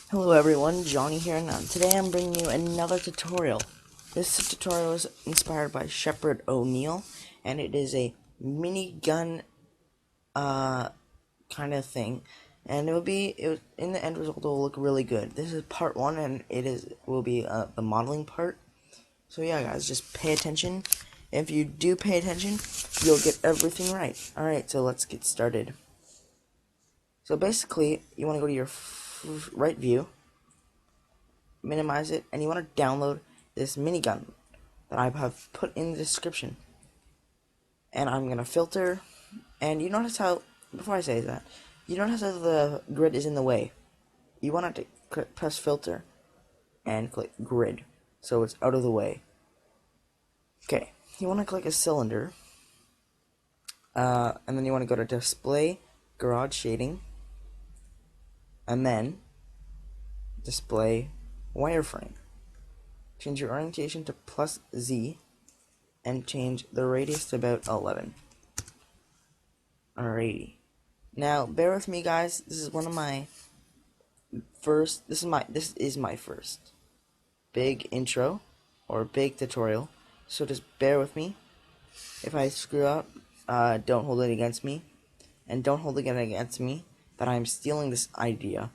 Hello everyone, Johnny here, and today I'm bringing you another tutorial. This tutorial is inspired by Shepard O'Neill, and it is a minigun kind of thing, and in the end result it will look really good. This is part 1, and will be the modeling part. So yeah guys, just pay attention. If you do pay attention, you'll get everything right. Alright, so let's get started. So basically, you want to go to your right view, minimize it, and you want to download this minigun that I have put in the description. And I'm gonna filter, and you notice how, before I say that, you notice how the grid is in the way. You want to press filter and click grid, so it's out of the way. Okay, you want to click a cylinder, and then you want to go to display garage shading, and then display wireframe. Change your orientation to +Z, and change the radius to about 11. Alrighty. Now, bear with me, guys. This is my first big intro or big tutorial. So just bear with me. If I screw up, don't hold it against me, and don't hold it against me that I'm stealing this idea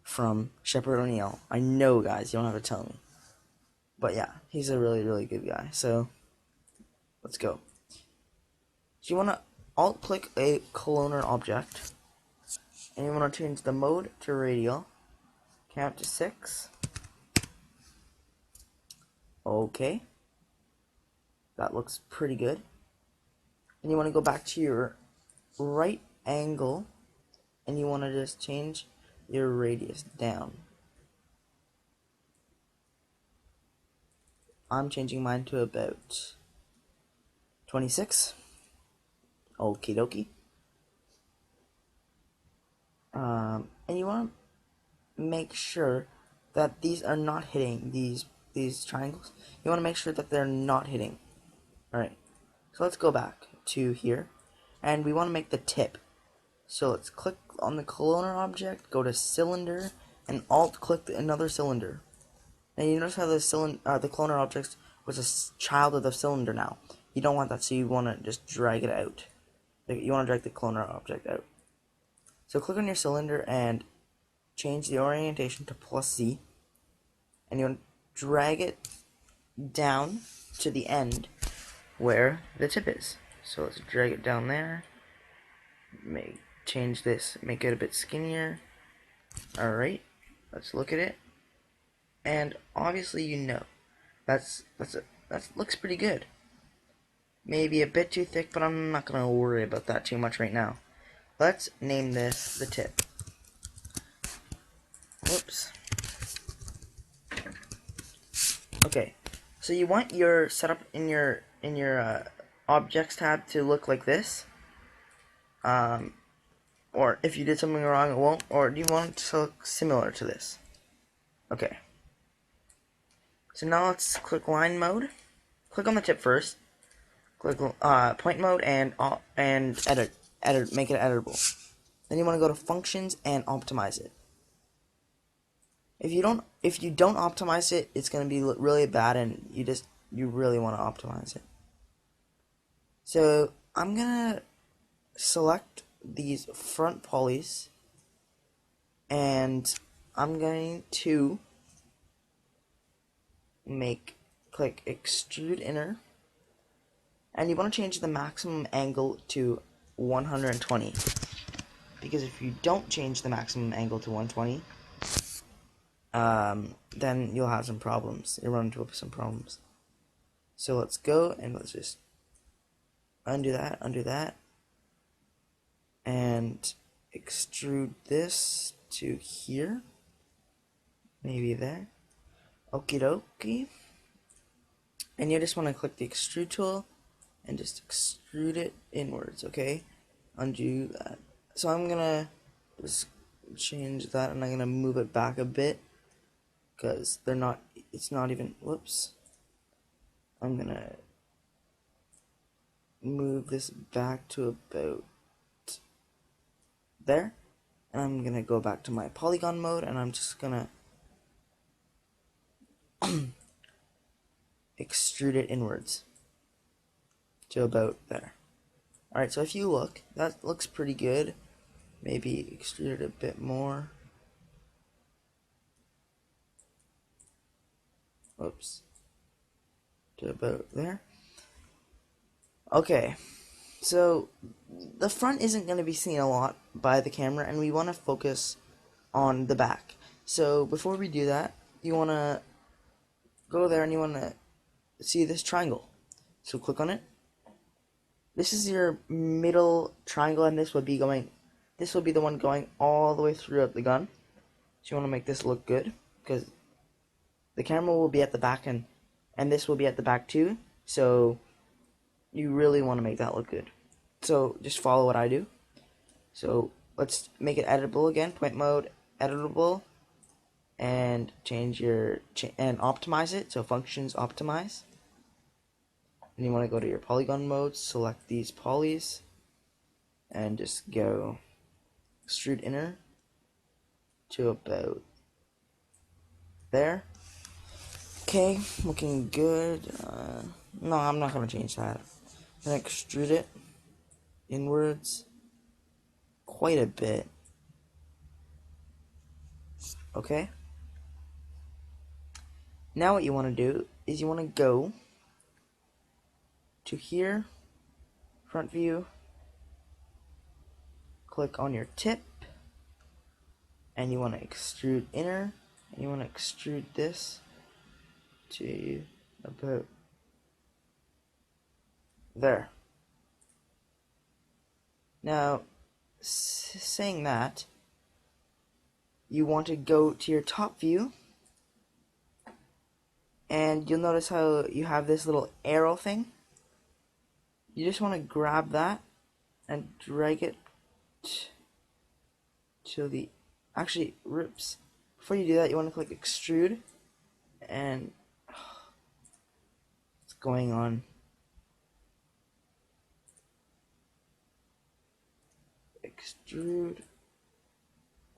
from Shepard O'Neill. I know, guys. You don't have to tell me. But yeah, he's a really, really good guy. So let's go. So you want to alt-click a cloner object, and you want to change the mode to radial, count to 6. Okay, that looks pretty good. And you want to go back to your right angle, and you want to just change your radius down. I'm changing mine to about 26. Okie dokie. And you want to make sure that these are not hitting these triangles. You want to make sure that they're not hitting. Alright, so let's go back to here, and we want to make the tip. So let's click on the cloner object, go to cylinder, and alt-click another cylinder. Now you notice how the cloner object was a child of the cylinder now. You don't want that, so you want to just drag it out. You want to drag the cloner object out. So click on your cylinder and change the orientation to +Z, and you want to drag it down to the end where the tip is. So let's drag it down there. Change this, make it a bit skinnier. Alright, let's look at it. And obviously that looks pretty good. Maybe a bit too thick, but I'm not gonna worry about that too much right now. Let's name this the tip. Whoops. Okay, so you want your setup in your objects tab to look like this. Or if you did something wrong, it won't. Or do you want it to look similar to this? Okay. So now let's click line mode. Click on the tip first. Click point mode and edit. Make it editable. Then you want to go to functions and optimize it. If you don't optimize it, it's going to be really bad, and you really want to optimize it. So I'm gonna select these front polys, and I'm going to click extrude inner, and you want to change the maximum angle to 120, because if you don't change the maximum angle to 120, then you'll have some problems. You'll run into some problems. So let's go, and let's just undo that, and extrude this to here, maybe there. Okie dokie. And you just want to click the extrude tool and just extrude it inwards, okay? Undo that. So I'm gonna just change that, and I'm gonna move it back a bit, because it's not even, whoops. I'm gonna move this back to about there, and I'm gonna go back to my polygon mode, and I'm just gonna extrude it inwards to about there. Alright, so if you look, that looks pretty good. Maybe extrude it a bit more. Oops. To about there. Okay, so the front isn't going to be seen a lot by the camera, and we want to focus on the back. So before we do that, you want to go there and you want to see this triangle. So click on it. This is your middle triangle, and this will be the one going all the way throughout the gun. So you want to make this look good, because the camera will be at the back, and this will be at the back too. So you really want to make that look good. So just follow what I do. So let's make it editable again. Point mode, editable, and change and optimize it. So functions optimize. And you want to go to your polygon mode, select these polys, and just go extrude inner to about there. Okay, looking good. No, I'm not going to change that. Then extrude it inwards quite a bit. Okay. Now what you want to do is you want to go to here, front view, click on your tip, and you want to extrude inner, and you want to extrude this to about there. Now, saying that, you want to go to your top view, and you'll notice how you have this little arrow thing. You just want to grab that and drag it to the, actually, rips. Before you do that, you want to click extrude, and what's going on? Extrude.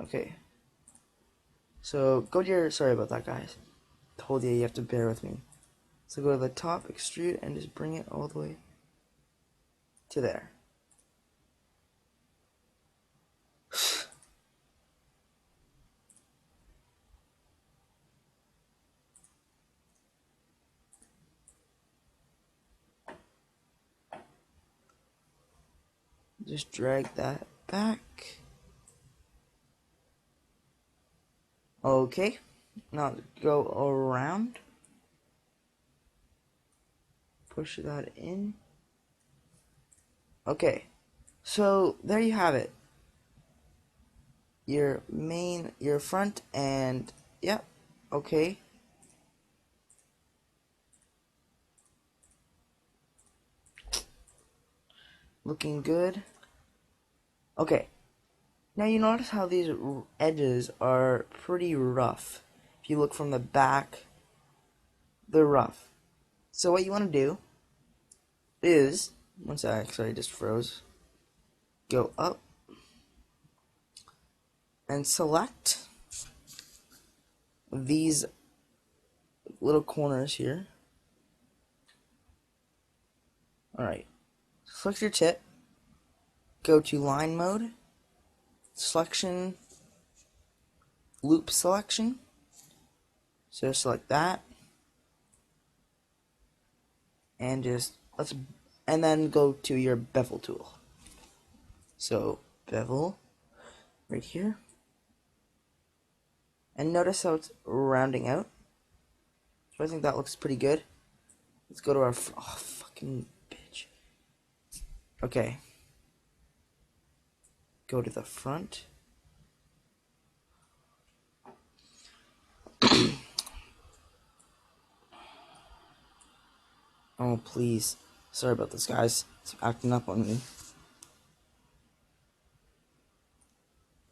Okay. So go to your, sorry about that, guys. Told you have to bear with me. So go to the top, extrude, and just bring it all the way to there. Just drag that back. Okay. Now go around. Push that in. Okay. So there you have it. Your front, and yep. Okay. Looking good. Okay. Now you notice how these edges are pretty rough. If you look from the back, they're rough. So what you want to do is, one sec, sorry, I just froze. Go up and select these little corners here. Alright. Select your tip. Go to line mode. Selection. Loop selection. So select that. And and then go to your bevel tool. So bevel right here. And notice how it's rounding out. So I think that looks pretty good. Let's go to our, oh, fucking bitch. Okay. Go to the front. Oh, please. Sorry about this, guys. It's acting up on me.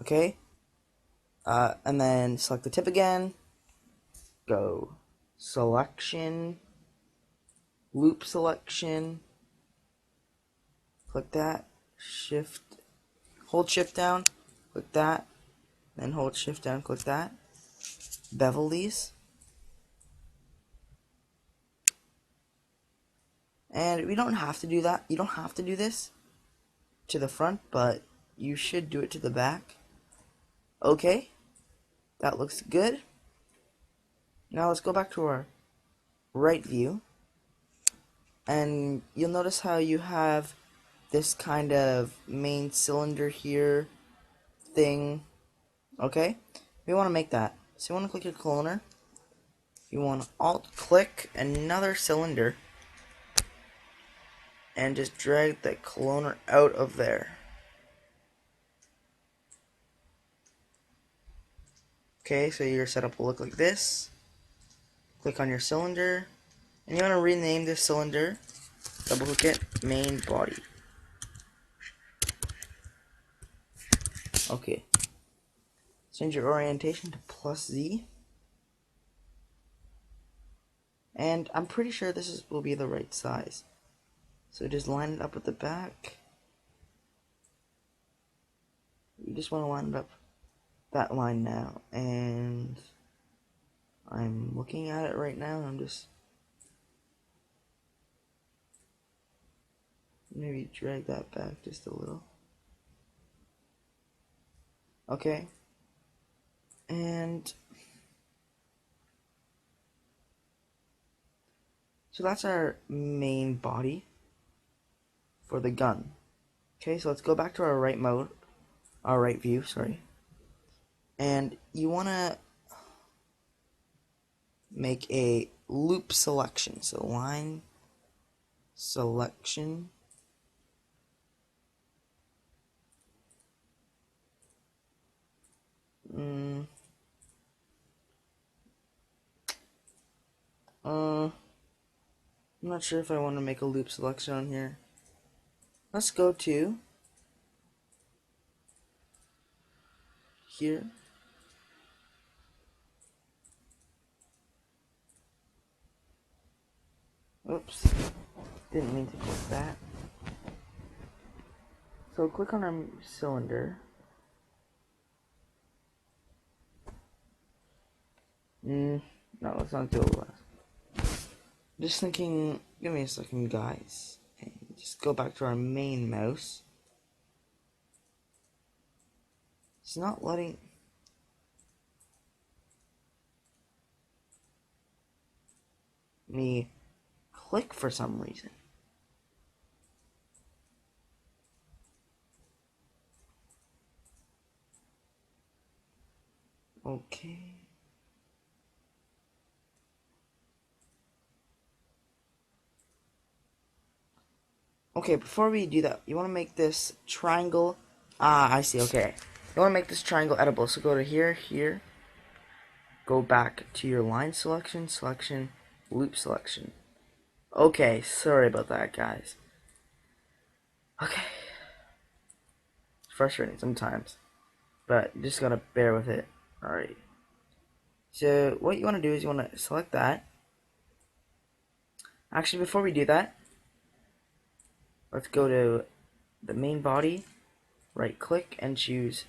Okay. And then select the tip again. Go. Selection. Loop selection. Click that. Shift. Hold shift down. Click that. Then hold shift down. Click that. Bevel these. And we don't have to do that. You don't have to do this to the front, but you should do it to the back. Okay, that looks good. Now let's go back to our right view. And you'll notice how you have this kind of main cylinder here thing. Okay, we want to make that. So you want to click your cloner. You want to alt click another cylinder and just drag the cloner out of there. Okay, so your setup will look like this. Click on your cylinder, and you want to rename this cylinder. Double click it, main body. Okay. Change your orientation to +Z. And I'm pretty sure will be the right size. So just line it up with the back. You just want to line it up that line now. And I'm looking at it right now. I'm just maybe drag that back just a little. Okay. And so that's our main body for the gun. Okay, so let's go back to our right view, sorry. And you want to make a loop selection. So line selection. I'm not sure if I want to make a loop selection on here. Let's go to here. Oops, didn't mean to click that. So click on our cylinder. No, let's not do it last. Just thinking, give me a second, guys. And just go back to our main mouse. It's not letting me click for some reason. Okay. Okay, before we do that, you want to make this triangle. Ah, I see, okay. You want to make this triangle edible, so go to here, here. Go back to your line selection, loop selection. Okay, sorry about that, guys. Okay. It's frustrating sometimes, but you just gotta bear with it. Alright. So, what you want to do is you want to select that. Actually, before we do that, let's go to the main body, right click, and choose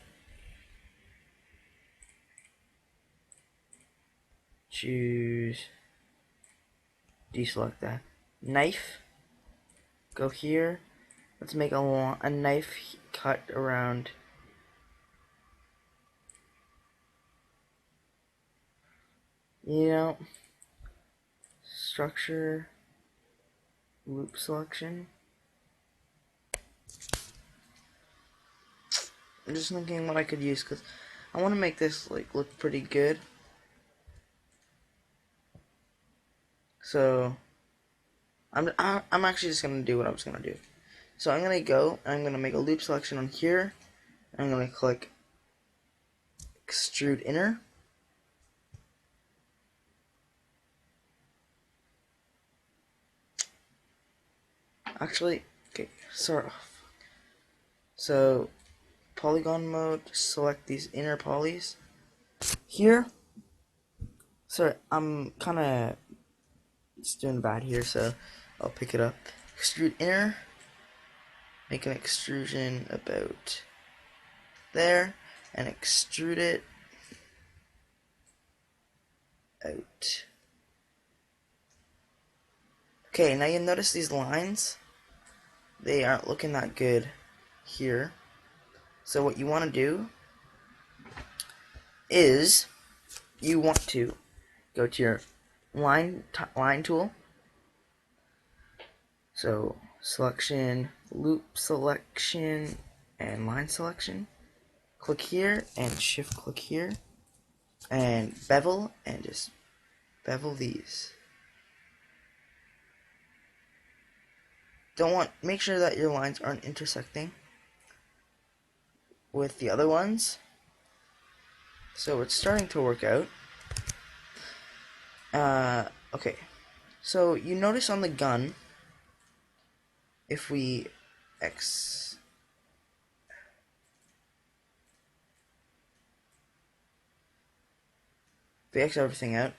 deselect that. Knife. Go here. Let's make a knife cut around. Structure, loop selection. I'm just thinking what I could use because I want to make this look pretty good. So I'm actually just gonna do what I was gonna do. So I'm gonna make a loop selection on here. I'm gonna click extrude inner. Actually, okay, sort of. So polygon mode, select these inner polys. Here, sorry, I'm kinda just doing bad here, so I'll pick it up. Extrude inner, make an extrusion about there, and extrude it out. Okay, now you notice these lines, they aren't looking that good here. So what you want to do is you want to go to your line tool. So selection, loop selection, and line selection. Click here and shift click here and bevel, and just bevel these. Make sure that your lines aren't intersecting with the other ones. So it's starting to work out. Okay. So you notice on the gun, if we X everything out,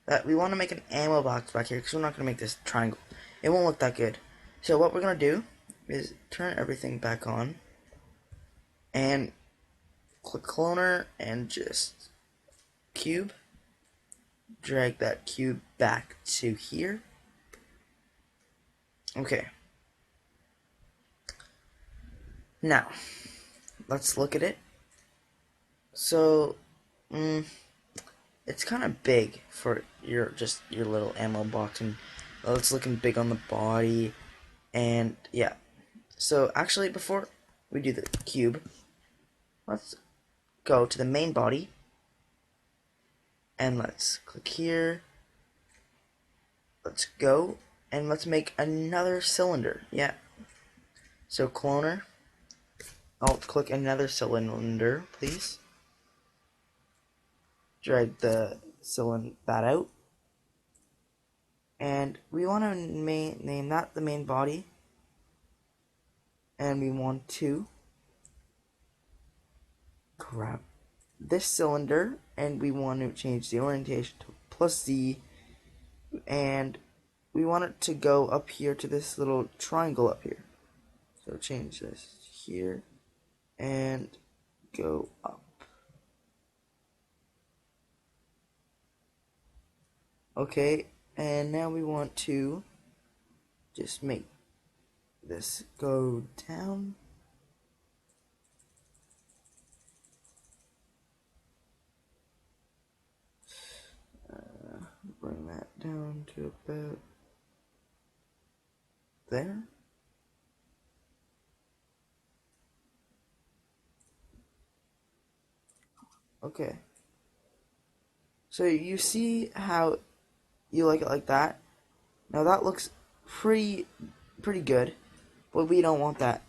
that we want to make an ammo box back here, because we're not going to make this triangle. It won't look that good. So what we're going to do is turn everything back on and click cloner and just cube. Drag that cube back to here. Okay. Now, let's look at it. So, it's kind of big for your little ammo box, and it's looking big on the body, and yeah. So actually, before we do the cube, let's go to the main body, and let's click here. Let's go, and let's make another cylinder. Yeah. So cloner. Alt click another cylinder, please. Drag the cylinder that out, and we want to name that the main body, and we want to grab this cylinder, and we want to change the orientation to +Z, and we want it to go up here to this little triangle up here. So change this here and go up. Okay, and now we want to just make this go down. Bring that down to about there. Okay. So you see how you like it like that? Now that looks pretty good, but we don't want that.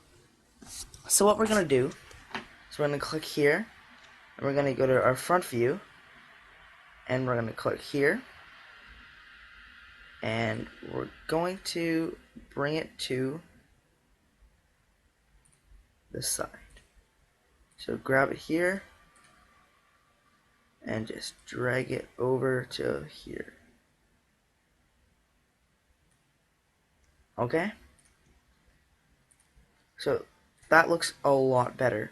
So what we're gonna do is we're gonna click here, and we're gonna go to our front view, and we're gonna click here, and we're going to bring it to this side. So grab it here and just drag it over to here. Okay? So that looks a lot better.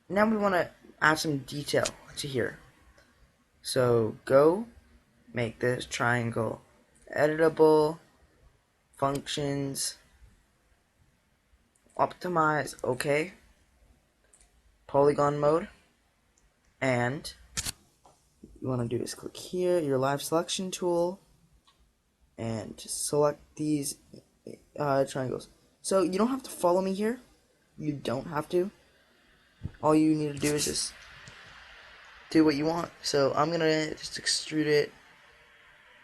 Now we want to add some detail to here. So go, make this triangle editable, functions, optimize, okay, polygon mode, and you want to do is click here, your live selection tool, and just select these triangles. So you don't have to follow me here. You don't have to. All you need to do is just do what you want. So I'm gonna just extrude it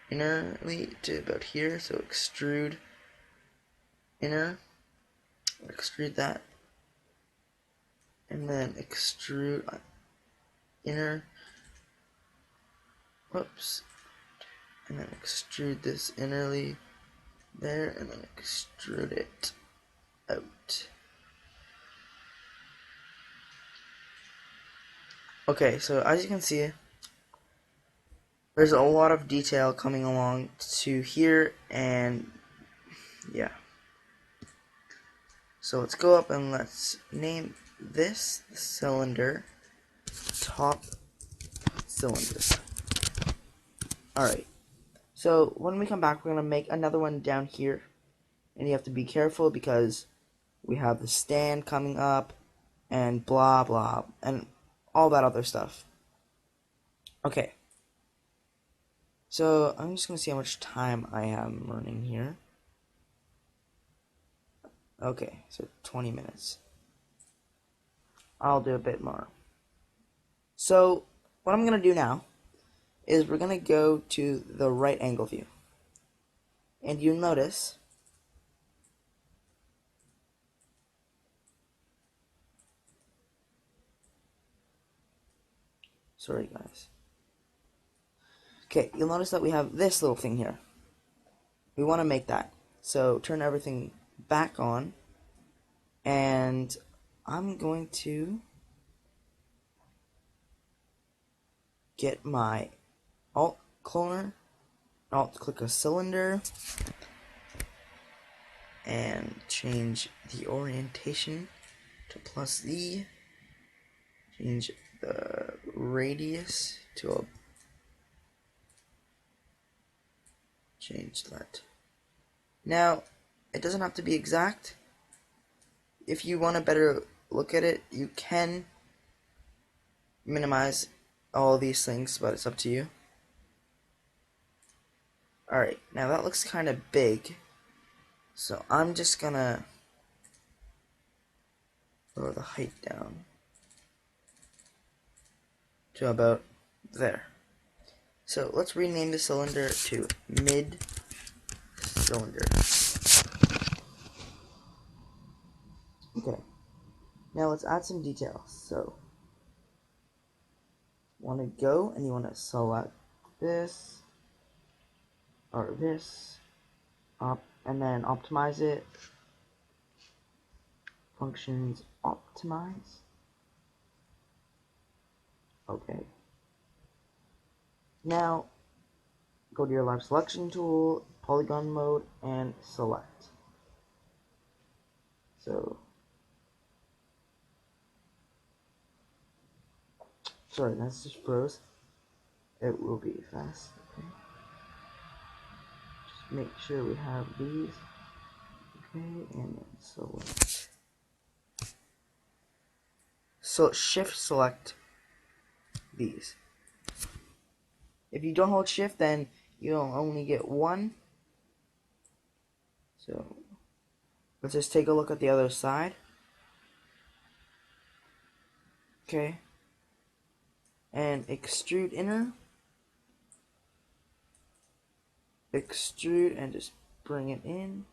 innerly to about here. So extrude inner, extrude that, and then extrude inner. Whoops. And then extrude this innerly there, and then extrude it out. Okay, so as you can see, there's a lot of detail coming along to here, and yeah. So let's go up and let's name this cylinder top cylinder. Alright, So when we come back, we're going to make another one down here. And you have to be careful because we have the stand coming up and blah blah and all that other stuff. Okay. So I'm just going to see how much time I am running here. Okay, so 20 minutes. I'll do a bit more. So what I'm going to do now is we're going to go to the right angle view. And you'll notice sorry guys. Okay, you'll notice that we have this little thing here. We want to make that. So turn everything back on. And I'm going to get my alt cloner, alt click a cylinder, and change the orientation to +E, change the radius to a, change that. Now, it doesn't have to be exact. If you want a better look at it, you can minimize all these things, but it's up to you. Alright, now that looks kind of big, so I'm just gonna lower the height down to about there. So let's rename the cylinder to mid cylinder. Okay, now let's add some details. So want to go and you want to select this or this up and then optimize it. Functions optimize. Okay. Now go to your live selection tool, polygon mode, and select. So sorry, that's just froze. It will be fast. Okay. Just make sure we have these. Okay, and then select. So shift select these. If you don't hold shift, then you'll only get one. So let's just take a look at the other side. Okay. And extrude inner. Extrude and just bring it in.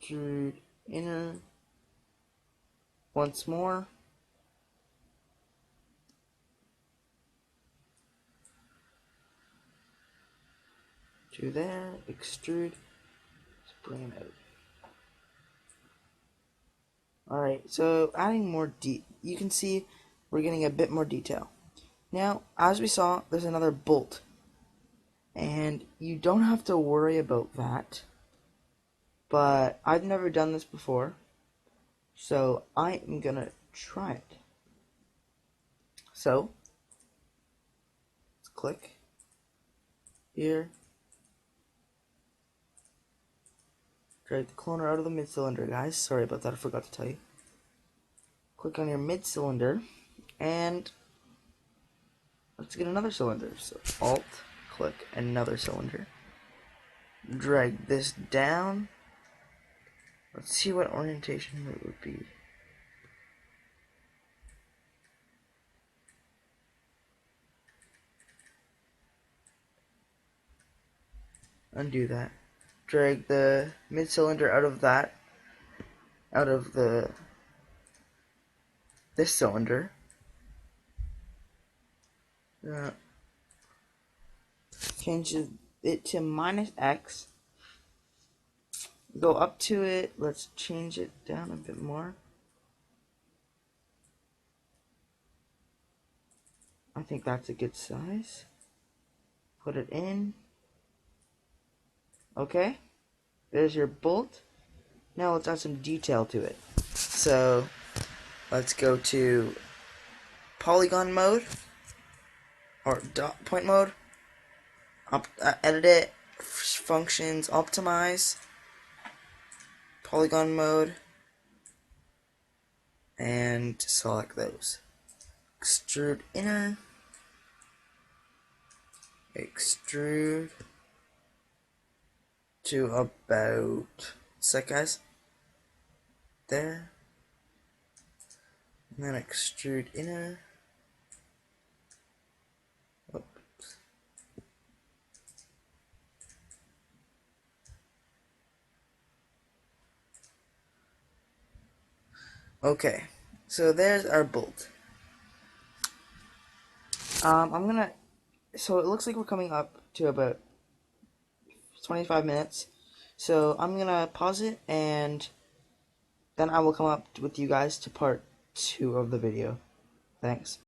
Extrude inner. Once more. To there. Extrude. Just bring it out. Alright, so adding more you can see we're getting a bit more detail. Now, as we saw, there's another bolt. And you don't have to worry about that. But I've never done this before. So I am gonna try it. So let's click here. Drag the cloner out of the mid cylinder, guys. Sorry about that, I forgot to tell you. Click on your mid cylinder and let's get another cylinder. So alt click another cylinder. Drag this down. Let's see what orientation it would be. Undo that. Drag the mid cylinder out of that, out of this cylinder. Change it to -X. Go up to it. Let's change it down a bit more. I think that's a good size. Put it in. Okay. There's your bolt. Now let's add some detail to it. So let's go to polygon mode. or dot point mode, edit it, functions, optimize, polygon mode, and select those. Extrude inner, extrude to about, sec guys, there, and then extrude inner. Oops. Okay, so there's our bolt. So it looks like we're coming up to about 25 minutes. So I'm gonna pause it, and then I will come up with you guys to part 2 of the video. Thanks.